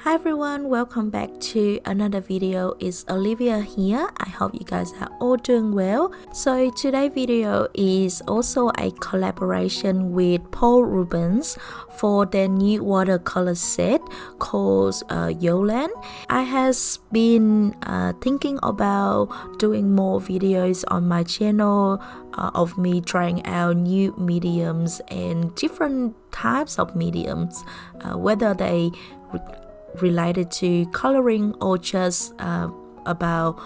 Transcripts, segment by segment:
Hi everyone, welcome back to another video. It's Olivia here. I hope you guys are all doing well. So today's video is also a collaboration with Paul Rubens for their new watercolor set called Doodling. I has been thinking about doing more videos on my channel of me trying out new mediums and different types of mediums, whether they related to coloring or just about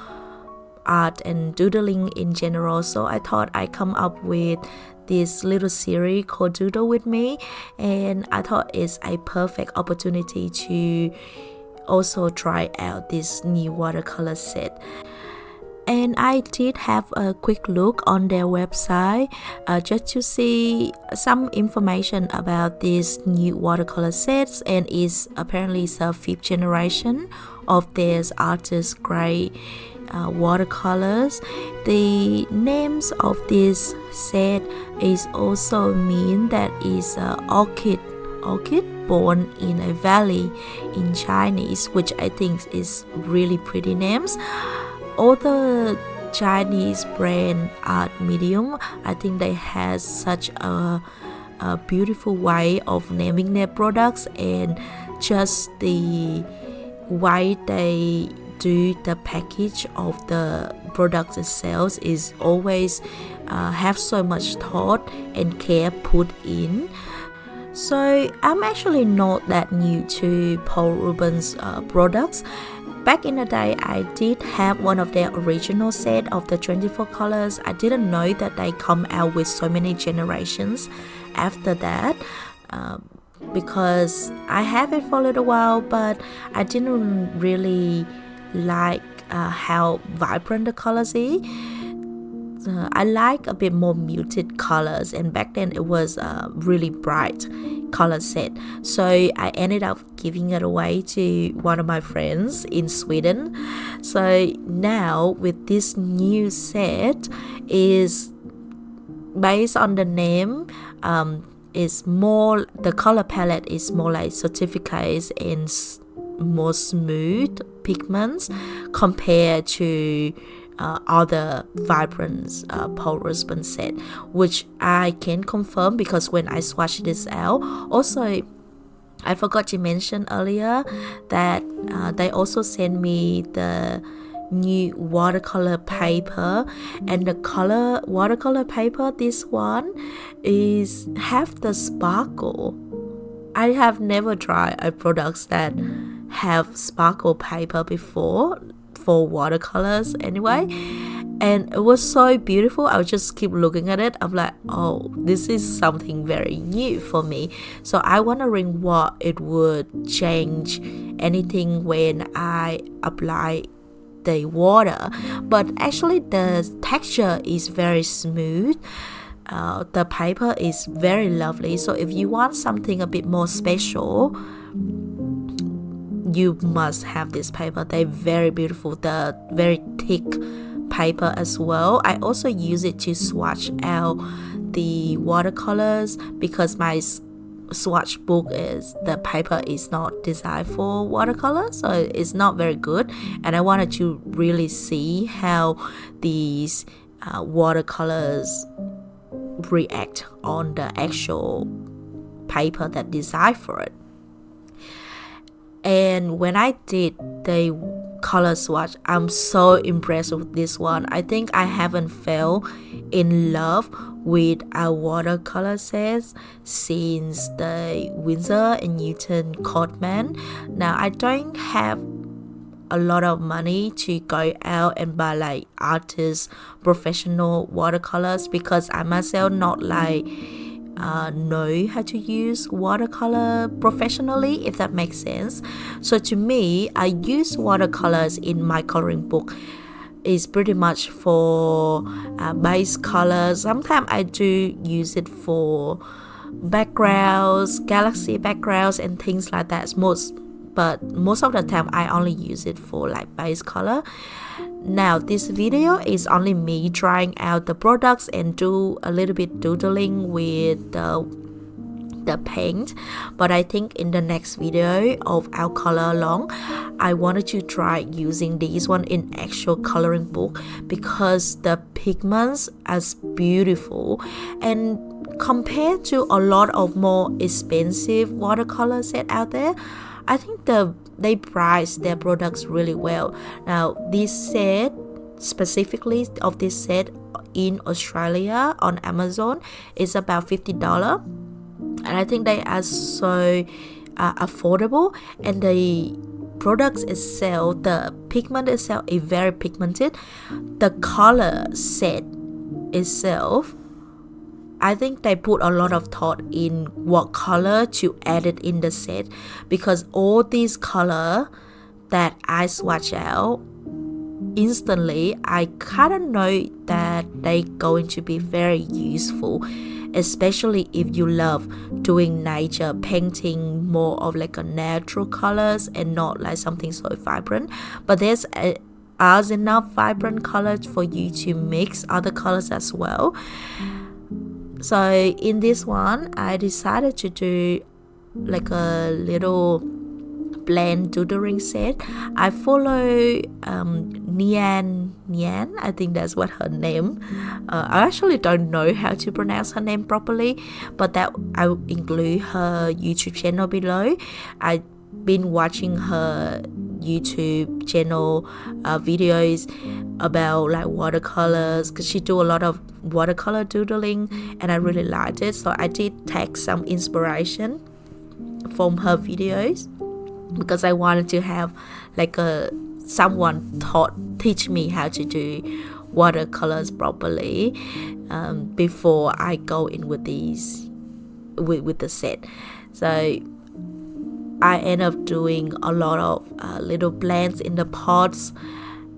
art and doodling in general. So I thought I'd come up with this little series called Doodle with me, and I thought it's a perfect opportunity to also try out this new watercolor set. And I did have a quick look on their website just to see some information about this new watercolor sets, and is apparently the 5th generation of their artist grade watercolors. The names of this set is also mean that is orchid born in a valley in Chinese, which I think is really pretty names. All the Chinese brand art medium, I think they have such a beautiful way of naming their products, and just the way they do the package of the products itself is always have so much thought and care put in. So I'm actually not that new to Paul Rubens products. Back in the day, I did have one of their original set of the 24 colors. I didn't know that they come out with so many generations after that, because I have it for a little while, but I didn't really like how vibrant the colors is. I like a bit more muted colors, and back then it was a really bright color set, so I ended up giving it away to one of my friends in Sweden. So now with this new set, is based on the name, is more, the color palette is more like certificates and more smooth pigments compared to other vibrant Paul Rubens set, which I can confirm because when I swatched this out. Also, I forgot to mention earlier that they also sent me the new watercolor paper, and the color watercolor paper, this one is have the sparkle. I have never tried a products that have sparkle paper before for watercolors anyway, and it was so beautiful. I would just keep looking at it. I'm like, oh, this is something very new for me. So I wondering what it would change anything when I apply the water, but actually the texture is very smooth. The paper is very lovely, so if you want something a bit more special, you must have this paper. They're very beautiful, the very thick paper as well. I also use it to swatch out the watercolors because my swatch book is, the paper is not designed for watercolor, so it's not very good, and I wanted to really see how these watercolors react on the actual paper that designed for it. And when I did the color swatch, I'm so impressed with this one. I think I haven't fell in love with a watercolor set since the Winsor & Newton Cotman. Now I don't have a lot of money to go out and buy like artist professional watercolors, because I myself not like know how to use watercolor professionally, if that makes sense. So to me, I use watercolors in my coloring book is pretty much for base colors. Sometimes I do use it for backgrounds, galaxy backgrounds and things like that. But most of the time I only use it for like base color. Now this video is only me trying out the products and do a little bit doodling with the the paint. But I think in the next video of our color along, I wanted to try using this one in actual coloring book, because the pigments are beautiful, and compared to a lot of more expensive watercolor set out there, I think they price their products really well. Now this set, specifically of this set in Australia on Amazon, is about $50, and I think they are so affordable, and the products itself, the pigment itself is very pigmented. The color set itself, I think they put a lot of thought in what color to add it in the set, because all these color that I swatch out instantly, I kind of know that they're going to be very useful, especially if you love doing nature painting, more of like a natural colors and not like something so vibrant. But there's enough vibrant colors for you to mix other colors as well. So in this one, I decided to do like a little blend doodling set. I follow Nyan, I think that's what her name. I actually don't know how to pronounce her name properly, but that I will include her YouTube channel below. I've been watching her YouTube channel videos about like watercolors, because she do a lot of watercolor doodling, and I really liked it, so I did take some inspiration from her videos, because I wanted to have like someone teach me how to do watercolors properly before I go in with these with the set. So I end up doing a lot of little plants in the pots,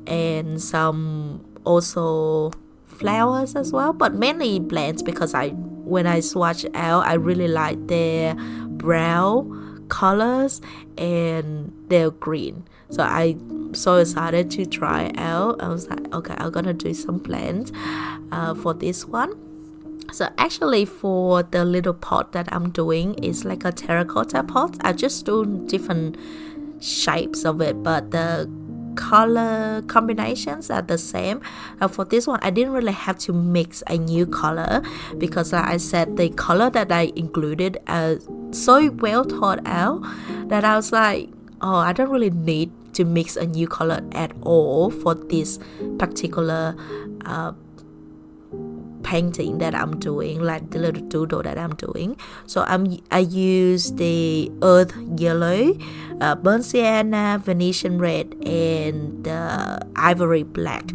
and some also flowers as well, but mainly plants, because when I swatch out, I really like their brown colors and their green. So I'm so excited to try out. I was like, okay, I'm gonna do some plants for this one. So actually for the little pot that I'm doing is like a terracotta pot. I just do different shapes of it, but the color combinations are the same. For this one, I didn't really have to mix a new color, because like I said, the color that I included are so well thought out that I was like, oh, I don't really need to mix a new color at all for this particular painting that I'm doing, like the little doodle that I'm doing. So I use the earth yellow, burnt sienna, Venetian red, and ivory black.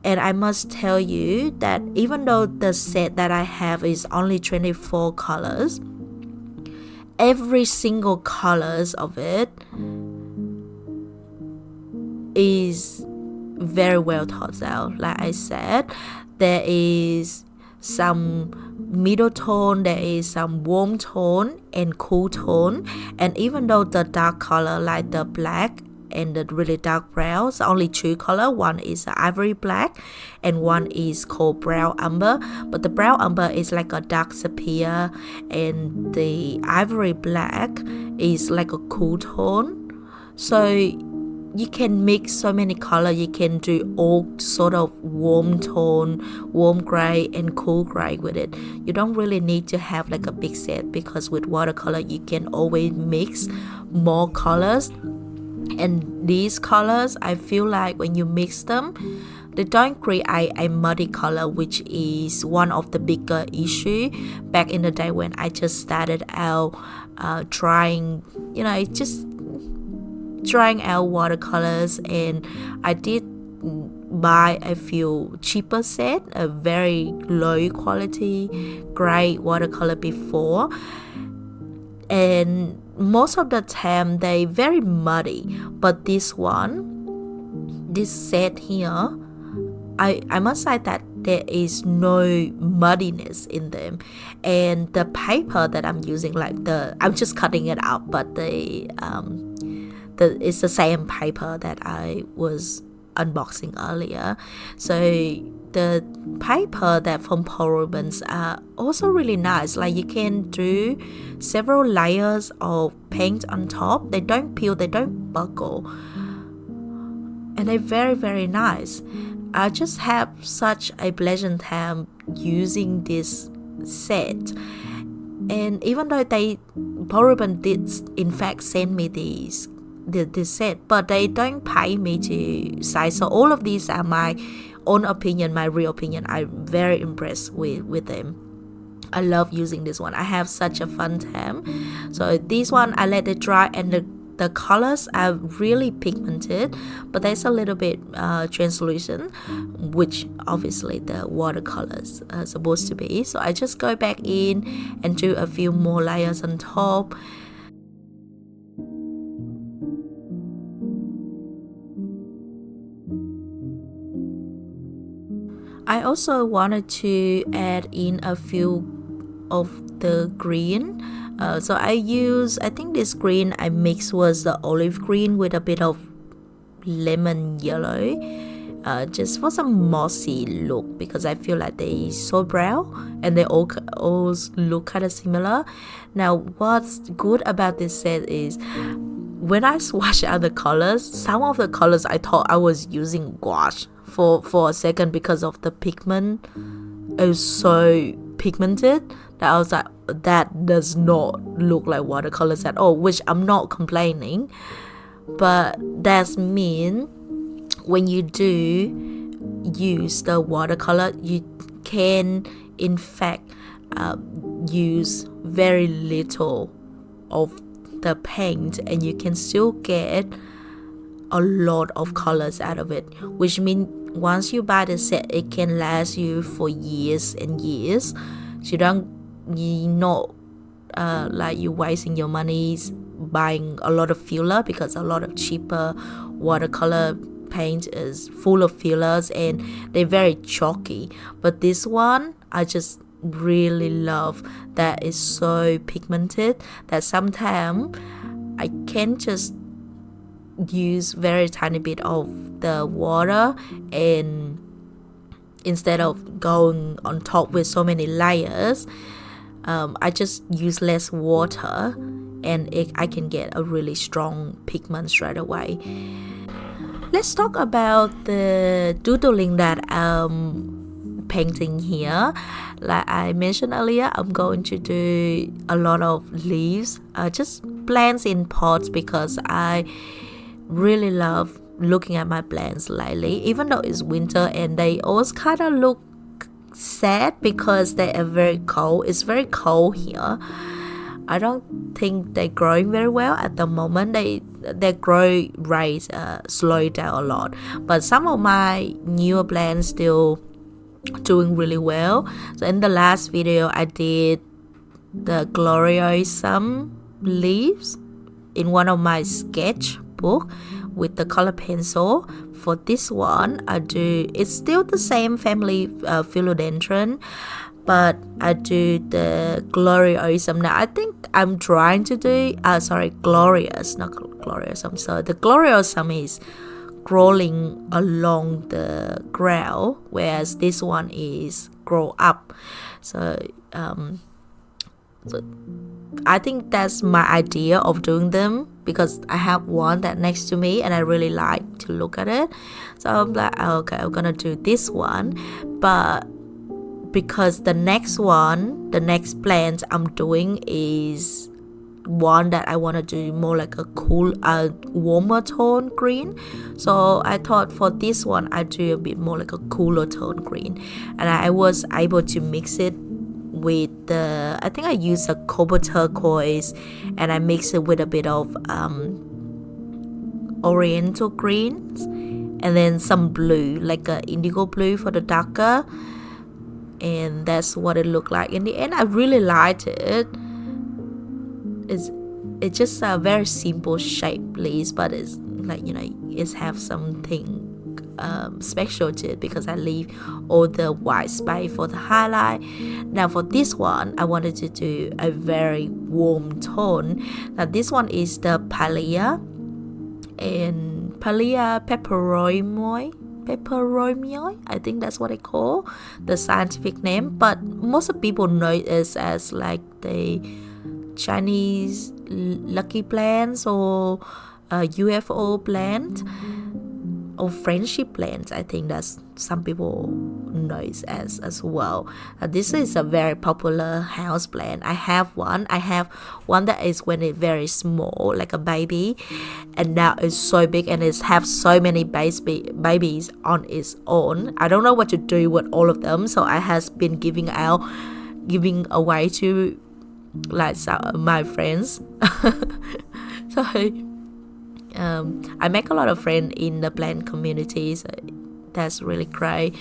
And I must tell you that even though the set that I have is only 24 colors, every single colors of it is very well thought out. Like I said, there is some middle tone, there is some warm tone and cool tone, and even though the dark color like the black and the really dark brown, so only two color, one is ivory black and one is called brown umber, but the brown umber is like a dark sepia, and the ivory black is like a cool tone. So you can mix so many color. You can do all sort of warm tone, warm gray and cool gray with it. You don't really need to have like a big set, because with watercolor you can always mix more colors. And these colors, I feel like when you mix them, they don't create a muddy color, which is one of the bigger issue back in the day when I just started out trying out watercolors. And I did buy a few cheaper set, a very low quality gray watercolor before, and most of the time they very muddy. But this set here, I must say that there is no muddiness in them. And the paper that I'm using, I'm just cutting it out, but it's the same paper that I was unboxing earlier. So the paper that from Paul Rubens are also really nice. Like you can do several layers of paint on top. They don't peel, they don't buckle, and they're very, very nice. I just have such a pleasant time using this set. And even though Paul Rubens did in fact send me this set, but they don't pay me to size. So all of these are my own opinion, my real opinion. I'm very impressed with them. I love using this one. I have such a fun time. So this one I let it dry, and the colors are really pigmented, but there's a little bit translucent, which obviously the watercolors are supposed to be. So I just go back in and do a few more layers on top. I also wanted to add in a few of the green. So I think this green I mixed was the olive green with a bit of lemon yellow, just for some mossy look, because I feel like they're so brown and they all look kind of similar. Now what's good about this set is when I swatch out the colors, some of the colors I thought I was using gouache for a second because of the pigment. It was so pigmented that I was like, that does not look like watercolors at all, which I'm not complaining, but that's mean when you do use the watercolor, you can in fact use very little of the paint and you can still get a lot of colors out of it, which means once you buy the set, it can last you for years and years. So you're not like you wasting your money buying a lot of filler, because a lot of cheaper watercolor paint is full of fillers and they're very chalky. But this one I just really love that it's so pigmented that sometimes I can just use very tiny bit of the water, and instead of going on top with so many layers, I just use less water and I can get a really strong pigment straight away. Let's talk about the doodling that I'm painting here. Like I mentioned earlier, I'm going to do a lot of leaves, just plants in pots, because I really love looking at my plants lately, even though it's winter and they always kind of look sad because they are very cold. It's very cold here. I don't think they're growing very well at the moment. Their growth rate slowed down a lot, but some of my newer plants still doing really well. So in the last video I did the gloriosum leaves in one of my sketchbook with the color pencil. For this one it's still the same family, philodendron, but I do the gloriosum. Now I think I'm trying to do glorious, not gloriosum. So the gloriosum is crawling along the ground, whereas this one is grow up. So I think that's my idea of doing them, because I have one that next to me and I really like to look at it. So I'm like, okay, I'm gonna do this one, but because the next plant I'm doing is one that I want to do more like a cool, warmer tone green. So I thought for this one I do a bit more like a cooler tone green, and I was able to mix it with I think I used a copper turquoise and I mix it with a bit of oriental greens and then some blue, like a indigo blue for the darker, and that's what it looked like in the end. I really liked it. It's just a very simple shape, please, but it's like, it's have something special to it because I leave all the white space for the highlight. Now for this one I wanted to do a very warm tone. Now this one is the Palea, and Palia peperomia, I think that's what they call the scientific name, but most of people know it as like the Chinese lucky plants or UFO plant or friendship plants. I think that's some people know it as well. This is a very popular house plant. I have one that is when it's very small, like a baby, and now it's so big and it's have so many babies on its own. I don't know what to do with all of them, so I has been giving away to like my friends. So I make a lot of friends in the plant community, so that's really great.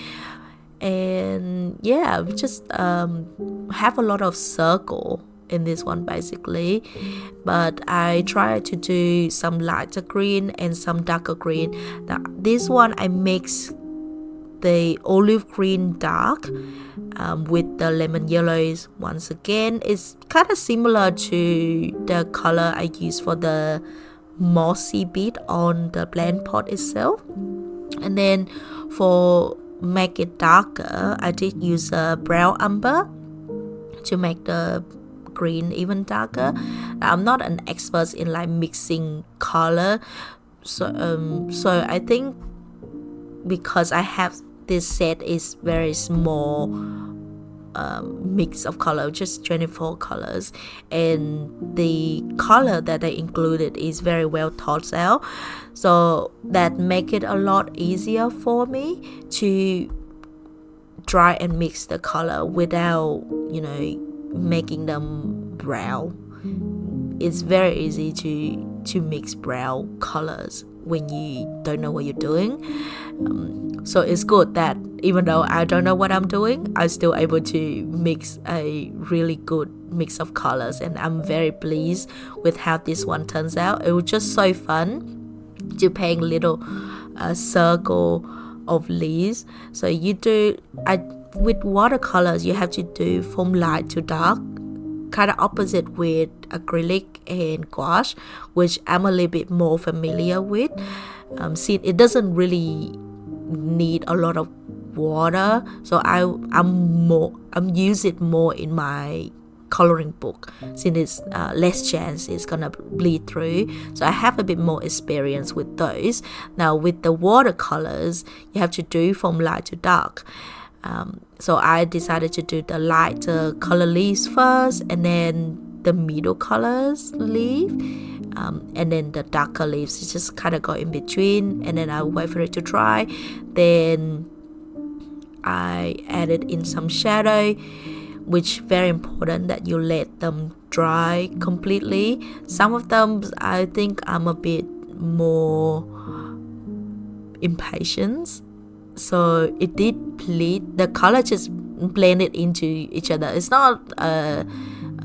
And yeah, we just have a lot of circle in this one basically, but I try to do some lighter green and some darker green. Now this one I mix the olive green dark with the lemon yellows. Once again, it's kind of similar to the color I use for the mossy bit on the plant pot itself. And then for make it darker, I did use a brown umber to make the green even darker. I'm not an expert in like mixing color, so I think because I have this set is very small mix of color, just 24 colors, and the color that I included is very well thought out, so that make it a lot easier for me to try and mix the color without making them brown. It's very easy to mix brown colors when you don't know what you're doing. So it's good that even though I don't know what I'm doing, I'm still able to mix a really good mix of colors, and I'm very pleased with how this one turns out. It was just so fun to paint little circle of leaves. So with watercolors you have to do from light to dark, kind of opposite with acrylic and gouache, which I'm a little bit more familiar with. Since it doesn't really need a lot of water, so I'm use it more in my coloring book, since it's less chance it's gonna bleed through, so I have a bit more experience with those. Now with the watercolors, you have to do from light to dark. So I decided to do the lighter color leaves first, and then the middle colors leaf, and then the darker leaves just kind of go in between, and then I wait for it to dry. Then I added in some shadow, which very important that you let them dry completely. Some of them I think I'm a bit more impatient, so it did bleed. The color just blended into each other. It's not a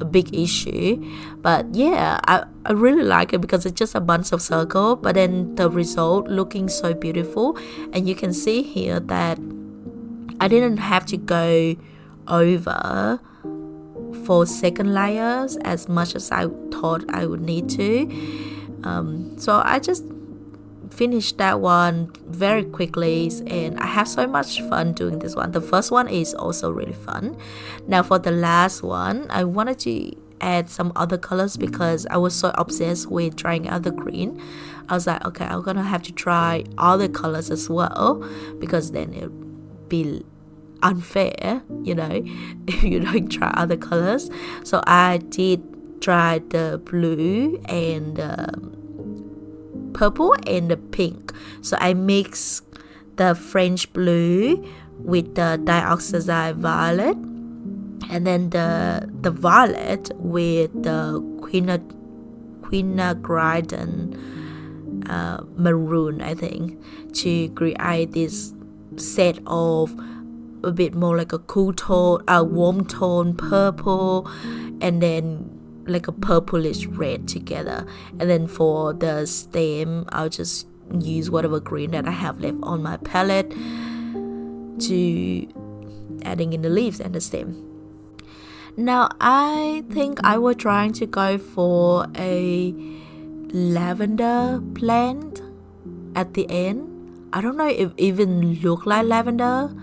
big issue, but yeah, I really like it because it's just a bunch of circle, but then the result looking so beautiful. And you can see here that I didn't have to go over for second layers as much as I thought I would need to. So I just finished that one very quickly, and I have so much fun doing this one. The first one is also really fun. Now for the last one, I wanted to add some other colors because I was so obsessed with trying out the green. I was like, okay, I'm gonna have to try other colors as well, because then it'll be unfair, if you don't try other colors. So I did try the blue and purple and the pink. So I mixed the French blue with the dioxazide violet, and then the violet with the quinacridone maroon, I think, to create this set of a bit more like a cool tone, a warm tone purple, and then like a purplish red together. And then for the stem, I'll just use whatever green that I have left on my palette to adding in the leaves and the stem. Now I think I was trying to go for a lavender plant at the end, I don't know if it even look like lavender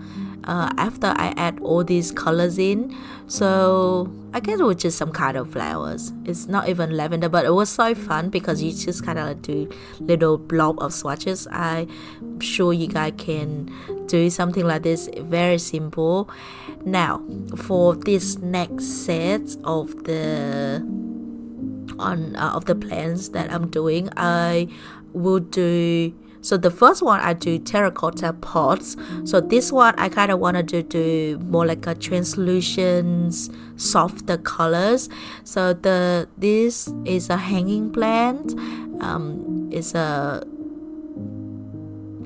after I add all these colors in. So I guess it was just some kind of flowers. It's not even lavender, but it was so fun because you just kind of do little blob of swatches. I'm sure you guys can do something like this, very simple. Now for this next set of the plants that I'm doing, I will do, so the first one I do terracotta pots. So this one I kind of wanted to do more like a translucent, softer colors. So this is a hanging plant. It's a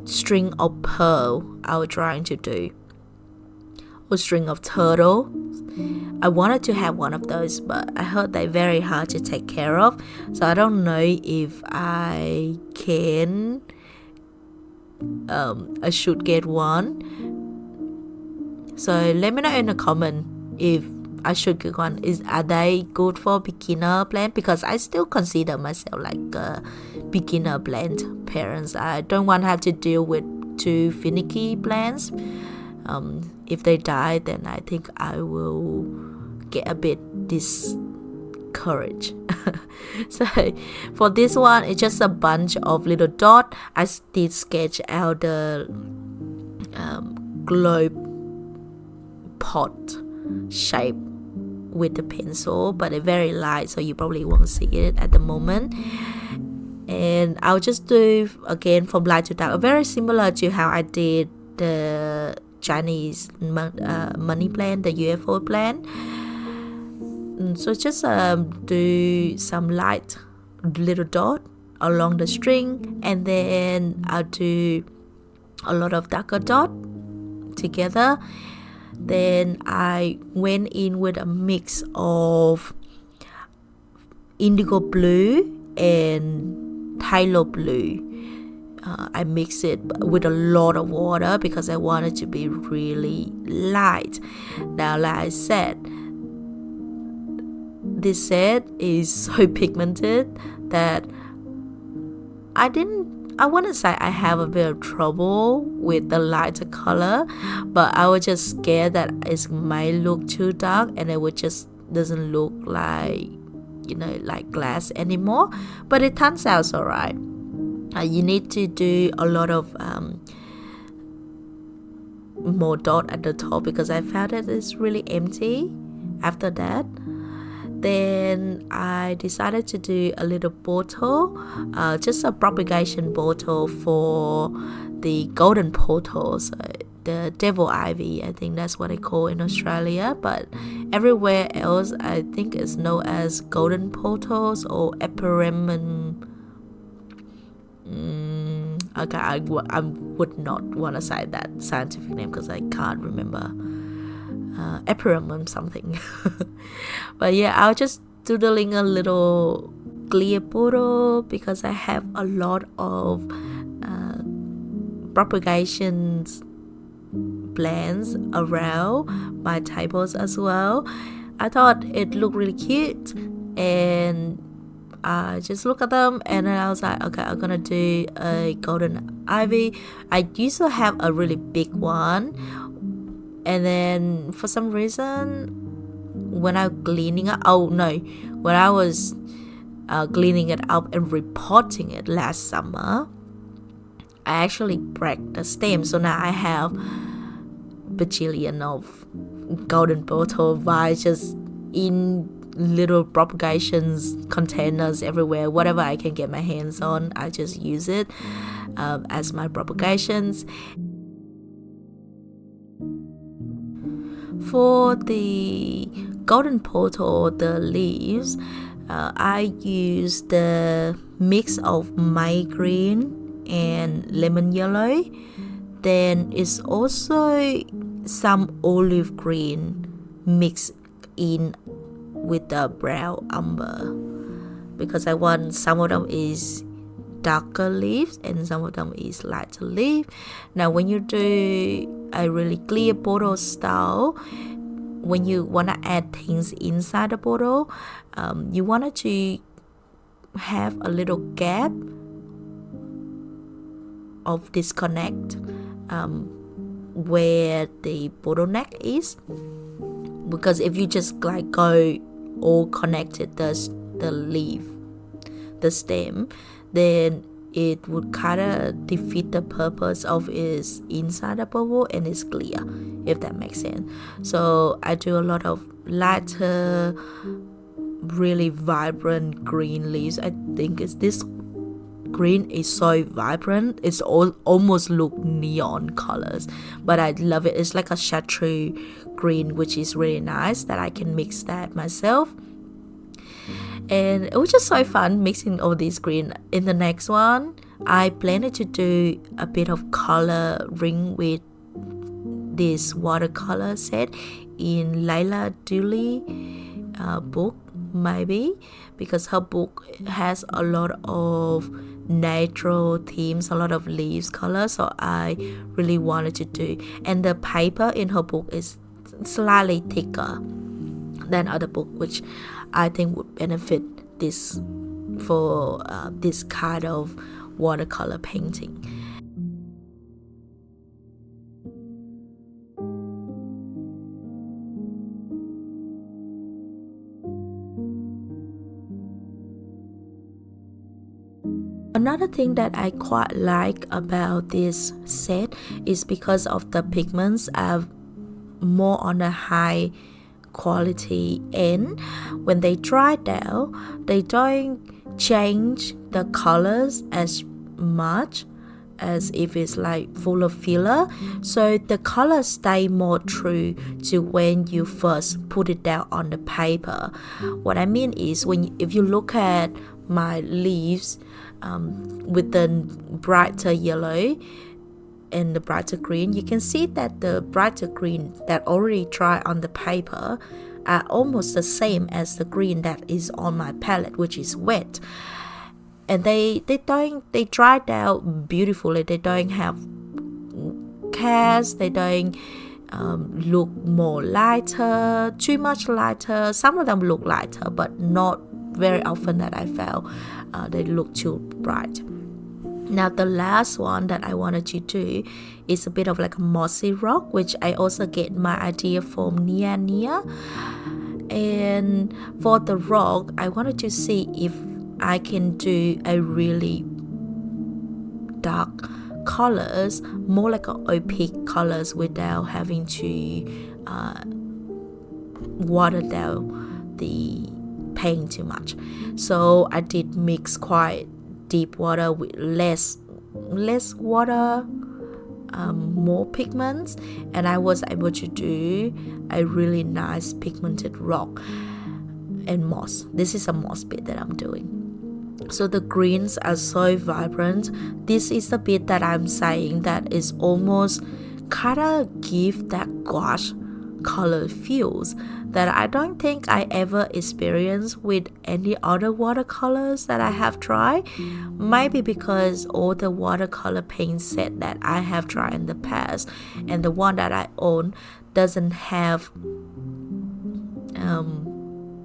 string of pearl I was trying to do, or string of turtle. I wanted to have one of those, but I heard they're very hard to take care of, so I don't know if I can. I should get one. So let me know in the comment if I should get one. Are they good for beginner plant? Because I still consider myself like a beginner plant parents. I don't want to have to deal with too finicky plants. If they die, then I think I will get a bit discouraged. So for this one, it's just a bunch of little dots. I did sketch out the globe pot shape with the pencil, but it's very light, so you probably won't see it at the moment. And I'll just do again from light to dark, very similar to how I did the Chinese money plant, the UFO plant. So just do some light little dot along the string, and then I'll do a lot of darker dot together. Then I went in with a mix of indigo blue and phthalo blue. I mix it with a lot of water because I want it to be really light. Now, like I said, this set is so pigmented that I wouldn't say I have a bit of trouble with the lighter color, but I was just scared that it might look too dark and it would just doesn't look like, like glass anymore. But it turns out alright. You need to do a lot of more dot at the top because I found that it's really empty after that. Then I decided to do a little bottle, just a propagation bottle for the golden portals, the devil ivy, I think that's what they call in Australia, but everywhere else I think it's known as golden portals or epiramon. Okay, I would not want to say that scientific name because I can't remember. Epiramon something. But yeah, I'll just doodling a little clear bottle because I have a lot of propagations plants around my tables as well. I thought it looked really cute, and I just look at them and then I was like, okay, I'm gonna do a golden ivy. I used to have a really big one, and then for some reason when I was cleaning it up and repotting it last summer, I actually break the stem. So now I have bajillion of golden bottle vines just in little propagations containers everywhere. Whatever I can get my hands on, I just use it as my propagations. For the golden portal, the leaves, I use the mix of May green and lemon yellow. Then it's also some olive green mixed in with the brown umber because I want some of them is darker leaves and some of them is lighter leaf. Now when you do a really clear bottle style, when you want to add things inside the bottle, you want to have a little gap of disconnect where the bottleneck is, because if you just like go all connected the leaf, the stem, then it would kind of defeat the purpose of its inside the bubble and it's clear, if that makes sense. So I do a lot of lighter, really vibrant green leaves. I think it's this green is so vibrant, it's almost look neon colors, but I love it. It's like a chartreuse green, which is really nice that I can mix that myself. And it was just so fun mixing all these green. In the next one, I planned to do a bit of coloring with this watercolor set in Layla Dooley book, maybe, because her book has a lot of natural themes, a lot of leaves color, so I really wanted to do. And the paper in her book is slightly thicker than other book, which I think would benefit this for this kind of watercolor painting. Another thing that I quite like about this set is because of the pigments are more on a high quality end. When they dry down, they don't change the colors as much as if it's like full of filler, so the colors stay more true to when you first put it down on the paper. What I mean is, if you look at my leaves with the brighter yellow and the brighter green, you can see that the brighter green that already dry on the paper are almost the same as the green that is on my palette, which is wet. And they dry out beautifully. They don't have cast, they don't look more lighter, too much lighter. Some of them look lighter, but not very often that I felt they look too bright. Now the last one that I wanted to do is a bit of like a mossy rock, which I also get my idea from Nia. And for the rock, I wanted to see if I can do a really dark colors, more like a opaque colors, without having to water down the paint too much. So I did mix quite deep water with less water, more pigments, and I was able to do a really nice pigmented rock and moss. This is a moss bit that I'm doing. So the greens are so vibrant. This is the bit that I'm saying that is almost kind of give that gouache color feels that I don't think I ever experienced with any other watercolors that I have tried. Maybe because all the watercolor paint set that I have tried in the past and the one that I own doesn't have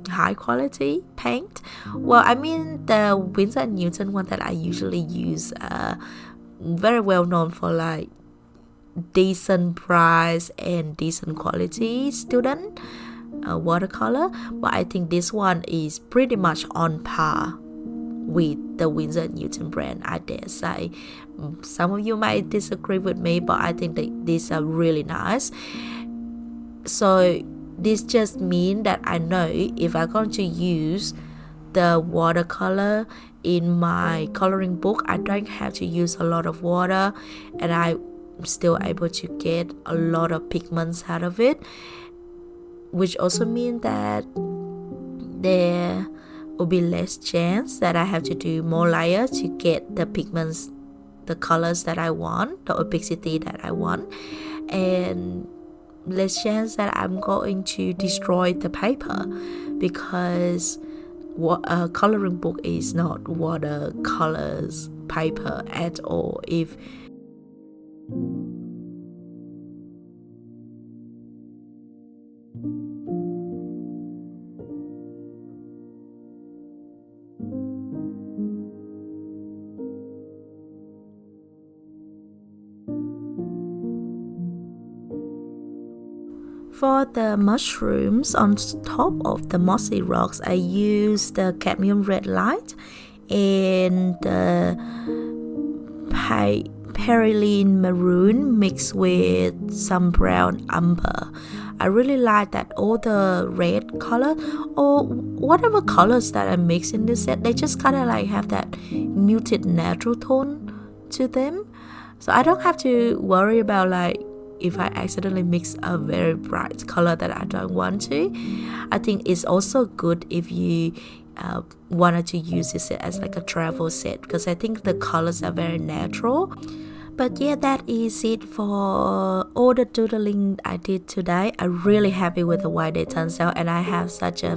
high quality paint. Well, I mean the Winsor & Newton one that I usually use, very well known for like decent price and decent quality student watercolor, but I think this one is pretty much on par with the Winsor & Newton brand, I dare say. Some of you might disagree with me, but I think that these are really nice. So this just means that I know if I'm going to use the watercolor in my coloring book, I don't have to use a lot of water, and I'm still able to get a lot of pigments out of it, which also means that there will be less chance that I have to do more layers to get the pigments, the colors that I want, the opacity that I want, and less chance that I'm going to destroy the paper, because a coloring book is not watercolors paper at all. If For the mushrooms on top of the mossy rocks, I use the cadmium red light and the perylene maroon mixed with some brown umber. I really like that all the red color or whatever colors that I mix in this set, they just kind of like have that muted natural tone to them. So I don't have to worry about like if I accidentally mix a very bright color that I don't want to. I think it's also good if you wanted to use this as like a travel set, because I think the colors are very natural. But yeah, that is it for all the doodling I did today. I'm really happy with the way they turned out, and I have such a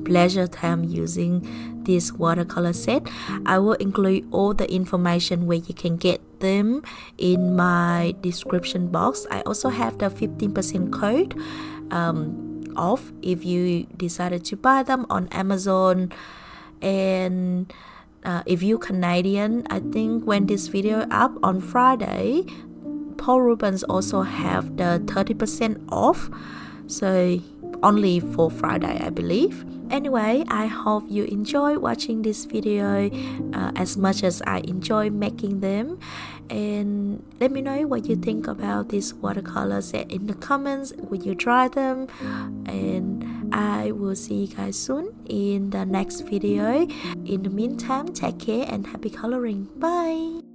pleasure time using this watercolor set. I will include all the information where you can get them in my description box. I also have the 15% code off if you decided to buy them on Amazon. And if you Canadian, I think when this video up on Friday, Paul Rubens also have the 30% off, so only for Friday I believe. Anyway, I hope you enjoy watching this video as much as I enjoy making them, and let me know what you think about this watercolor set in the comments. Will you try them? And I will see you guys soon in the next video. In the meantime, take care and happy coloring. Bye.